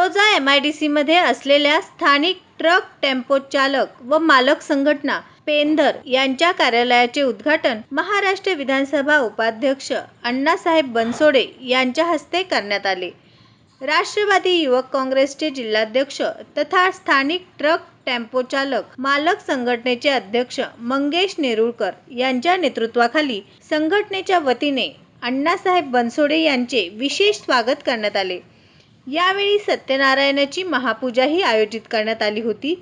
Taloja MIDC मध्ये असलेल्या स्थानिक ट्रक टेम्पो चालक व मालक संघटना पेंधर यांच्या कार्यालयाचे उद्घाटन महाराष्ट्र विधानसभा उपाध्यक्ष अण्णासाहेब बनसोडे यांच्या हस्ते करण्यात आले। राष्ट्रवादी युवक काँग्रेसचे जिल्हाध्यक्ष तथा स्थानिक ट्रक टेम्पो चालक मालक संघटनेचे अध्यक्ष मंगेश नेरुळकर यांच्या नेतृत्वाखाली संघटनेच्या वतीने अण्णासाहेब बनसोडे यांचे विशेष स्वागत करण्यात आले। यावेळी सत्यनारायणाची महापूजाही आयोजित करण्यात आली होती।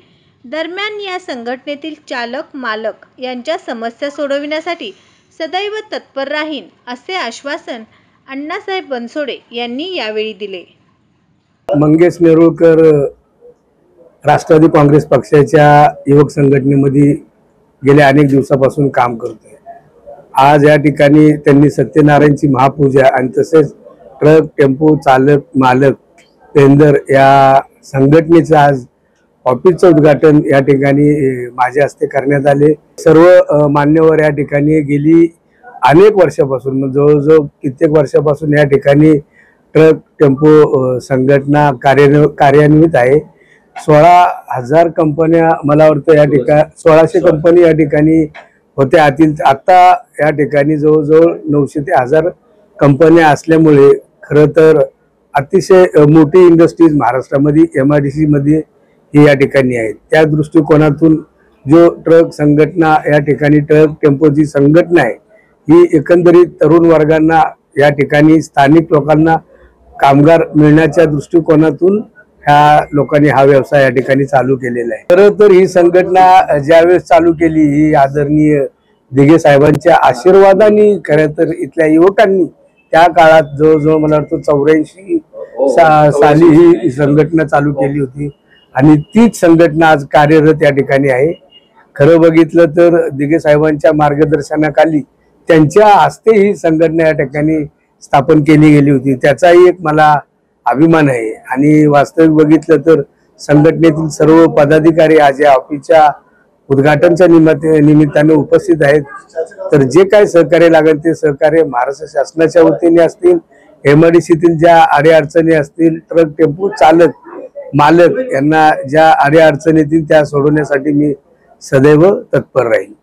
दरम्यान या संघटनेतील चालक मालक यांच्या समस्या सोडविण्यासाठी सदैव तत्पर राहीन असे आश्वासन अण्णासाहेब बनसोडे यांनी यावेळी दिले। मंगेश नेरुळकर राष्ट्रवादी काँग्रेस पक्षाच्या युवक संघटनेमध्ये गेल्या अनेक दिवसापासून काम करतोय। आज या ठिकाणी त्यांनी सत्यनारायणची महापूजा आणि तसेच ट्रक टेम्पो चालक मालक पेंधर या संघटनेचं आज ऑफिसचं उद्घाटन या ठिकाणी माझ्या हस्ते करण्यात आले। सर्व मान्यवर या ठिकाणी गेली अनेक वर्षापासून जवळजवळ कित्येक वर्षापासून या ठिकाणी ट्रक टेम्पो संघटना कार्यान्वित आहे। 16,000 कंपन्या मला वाटतं या ठिकाणी 1600 कंपनी या ठिकाणी होत्या। आता या ठिकाणी जवळजवळ 900 ते 1000 कंपन्या असल्यामुळे खरं तर अतिशय मोठी इंडस्ट्रीज महाराष्ट्रामध्ये MIDC मध्ये ही या ठिकाणी आहेत। त्या दृष्टिकोनातून जो ट्रक संघटना या ठिकाणी ट्रक टेम्पोची संघटना आहे ही एकंदरीत तरुण वर्गांना या ठिकाणी स्थानिक लोकांना कामगार मिळण्याच्या दृष्टिकोनातून ह्या लोकांनी हा व्यवसाय या ठिकाणी चालू केलेला आहे। खरं तर ही संघटना ज्यावेळेस चालू केली ही आदरणीय दिघे साहेबांच्या आशीर्वादाने खरं तर इथल्या युवकांनी त्या काळात जवळजवळ मला वाटतं 84 साली ही संघटना चालू केली होती आणि तीच संघटना आज कार्यरत या ठिकाणी आहे। खरं बघितलं तर दिघे साहेबांच्या मार्गदर्शनाखाली त्यांच्या हस्ते ही संघटना या ठिकाणी स्थापन केली गेली होती, त्याचाही एक मला अभिमान आहे। आणि वास्तविक बघितलं तर संघटनेतील सर्व पदाधिकारी आज या ऑफिसच्या उद्घाटनच्या निमित्ताने उपस्थित आहेत। तर जे काय सहकार्य लागेल ते सहकार्य महाराष्ट्र शासनाच्या वतीने असतील, MIDCतील ज्या अडीअडचणी असतील, ट्रक टेम्पो चालक मालक यांना ज्या अडीअडचणी येतील त्या सोडवण्यासाठी मी सदैव तत्पर राहील।